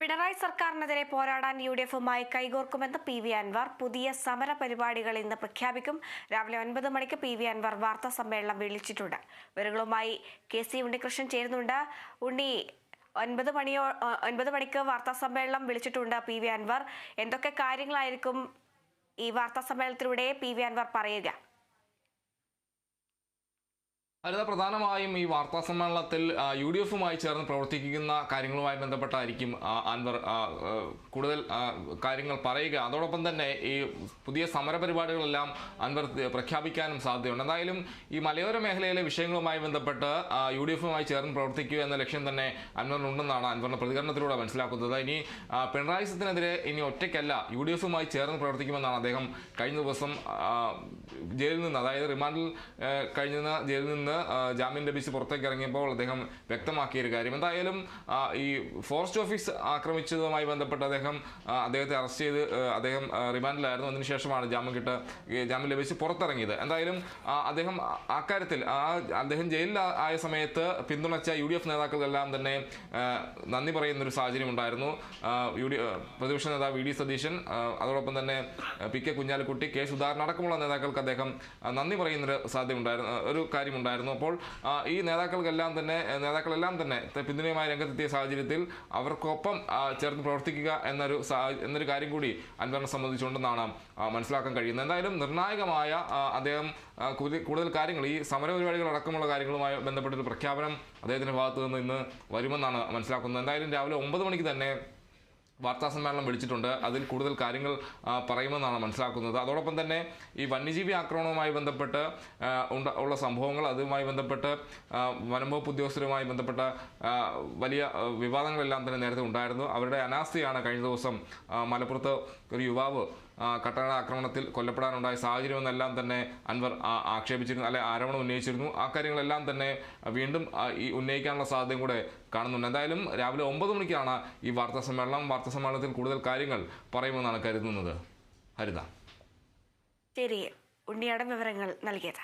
പിണറായി സർക്കാരിനെതിരെ പോരാടാൻ യുഡിഎഫുമായി കൈകോർക്കുമെന്ന് പി.വി. അൻവർ. പുതിയ സമര പരിപാടികൾ ഇന്ന് പ്രഖ്യാപിക്കും. രാവിലെ 9 മണിക്ക് പി.വി. അൻവർ വാർത്താ സമ്മേളനം വിളിച്ചിട്ടുണ്ട്. വിവരങ്ങളുമായി കെ.സി. ഉണ്ണികൃഷ്ണൻ ചേരുന്നുണ്ട്. ഉണ്ണി, 9 മണിക്ക് വാർത്താ സമ്മേളനം വിളിച്ചിട്ടുണ്ട് പി.വി. അൻവർ. എന്തൊക്കെ കാര്യങ്ങളായിരിക്കും ഈ വാർത്താ സമ്മേളനത്തിലൂടെ പി.വി. അൻവർ പറയുക? അതായത് പ്രധാനമായും ഈ വാർത്താ സമ്മേളനത്തിൽ യുഡിഎഫുമായി ചേർന്ന് പ്രവർത്തിക്കുന്ന കാര്യങ്ങളുമായി ബന്ധപ്പെട്ടായിരിക്കും അൻവർ കൂടുതൽ കാര്യങ്ങൾ പറയുക. അതോടൊപ്പം തന്നെ ഈ പുതിയ സമരപരിപാടികളെല്ലാം അൻവർ പ്രഖ്യാപിക്കാനും സാധ്യതയുണ്ട്. എന്തായാലും ഈ മലയോര മേഖലയിലെ വിഷയങ്ങളുമായി ബന്ധപ്പെട്ട് യുഡിഎഫുമായി ചേർന്ന് പ്രവർത്തിക്കുക എന്ന ലക്ഷ്യം തന്നെ അൻവറിനുണ്ടെന്നാണ് അൻവറിന്റെ പ്രതികരണത്തിലൂടെ മനസ്സിലാക്കുന്നത്. ഇനി പിണറായി സത്തിനെതിരെ ഇനി ഒറ്റയ്ക്കല്ല, യുഡിഎഫുമായി ചേർന്ന് പ്രവർത്തിക്കുമെന്നാണ് അദ്ദേഹം കഴിഞ്ഞ ദിവസം ജയിലിൽ നിന്ന്, അതായത് റിമാൻഡിൽ കഴിഞ്ഞ ജയിലിൽ നിന്ന് ജാമ്യം ലഭിച്ച് പുറത്തേക്ക് ഇറങ്ങിയപ്പോൾ അദ്ദേഹം വ്യക്തമാക്കിയൊരു കാര്യം. എന്തായാലും ഈ ഫോറസ്റ്റ് ഓഫീസ് ആക്രമിച്ചതുമായി ബന്ധപ്പെട്ട് അദ്ദേഹത്തെ അറസ്റ്റ് ചെയ്ത് അദ്ദേഹം റിമാൻഡിലായിരുന്നു. അതിനുശേഷമാണ് ജാമ്യം ലഭിച്ച് പുറത്തിറങ്ങിയത്. എന്തായാലും അദ്ദേഹം അക്കാര്യത്തിൽ അദ്ദേഹം ജയിലിൽ ആയ സമയത്ത് പിന്തുണച്ച യുഡിഎഫ് നേതാക്കൾക്കെല്ലാം തന്നെ നന്ദി പറയുന്നൊരു സാഹചര്യം ഉണ്ടായിരുന്നു. പ്രതിപക്ഷ നേതാവ് വി.ഡി. സതീശൻ, അതോടൊപ്പം തന്നെ പി.കെ. കുഞ്ഞാലിക്കുട്ടി, കെ. സുധാകരൻ അടക്കമുള്ള നേതാക്കൾക്ക് അദ്ദേഹം നന്ദി പറയുന്നൊരു ഒരു കാര്യമുണ്ടായിരുന്നു. അപ്പോൾ ഈ നേതാക്കളെല്ലാം തന്നെ പിന്തുണയുമായി രംഗത്തെത്തിയ സാഹചര്യത്തിൽ അവർക്കൊപ്പം ചേർന്ന് പ്രവർത്തിക്കുക എന്നൊരു കാര്യം കൂടി അൻവറിനെ സംബന്ധിച്ചുകൊണ്ടെന്നാണ് മനസ്സിലാക്കാൻ കഴിയുന്നത്. എന്തായാലും നിർണായകമായ അദ്ദേഹം കൂടുതൽ കാര്യങ്ങൾ, ഈ സമരപരിപാടികൾ അടക്കമുള്ള കാര്യങ്ങളുമായി ബന്ധപ്പെട്ടൊരു പ്രഖ്യാപനം അദ്ദേഹത്തിന്റെ ഭാഗത്തു നിന്ന് ഇന്ന് വരുമെന്നാണ് മനസ്സിലാക്കുന്നത്. എന്തായാലും രാവിലെ 9 മണിക്ക് തന്നെ വാർത്താ സമ്മേളനം വിളിച്ചിട്ടുണ്ട്. അതിൽ കൂടുതൽ കാര്യങ്ങൾ പറയുമെന്നാണ് മനസ്സിലാക്കുന്നത്. അതോടൊപ്പം തന്നെ ഈ വന്യജീവി ആക്രമണവുമായി ബന്ധപ്പെട്ട് ഉള്ള സംഭവങ്ങൾ, അതുമായി ബന്ധപ്പെട്ട് വനംവകുപ്പ് ഉദ്യോഗസ്ഥരുമായി ബന്ധപ്പെട്ട വലിയ വിവാദങ്ങളെല്ലാം തന്നെ നേരത്തെ ഉണ്ടായിരുന്നു. അവരുടെ അനാസ്ഥയാണ് കഴിഞ്ഞ ദിവസം മലപ്പുറത്ത് ഒരു യുവാവ് കട്ടള ആക്രമണത്തിൽ കൊല്ലപ്പെടാനുണ്ടായ സാഹചര്യമെന്നെല്ലാം തന്നെ അൻവർ ആക്ഷേപിച്ചിരുന്നു, ആരോപണം ഉന്നയിച്ചിരുന്നു. ആ കാര്യങ്ങളെല്ലാം തന്നെ വീണ്ടും ഈ ഉന്നയിക്കാനുള്ള സാധ്യതയും കൂടെ കാണുന്നുണ്ട്. എന്തായാലും രാവിലെ 9 മണിക്കാണ് ഈ വാർത്താ സമ്മേളനത്തിൽ കൂടുതൽ കാര്യങ്ങൾ പറയുമെന്നാണ് കരുതുന്നത്. ഹരിത. ശരി, ഉണ്ണിയുടെ വിവരങ്ങൾ നൽകിയത്.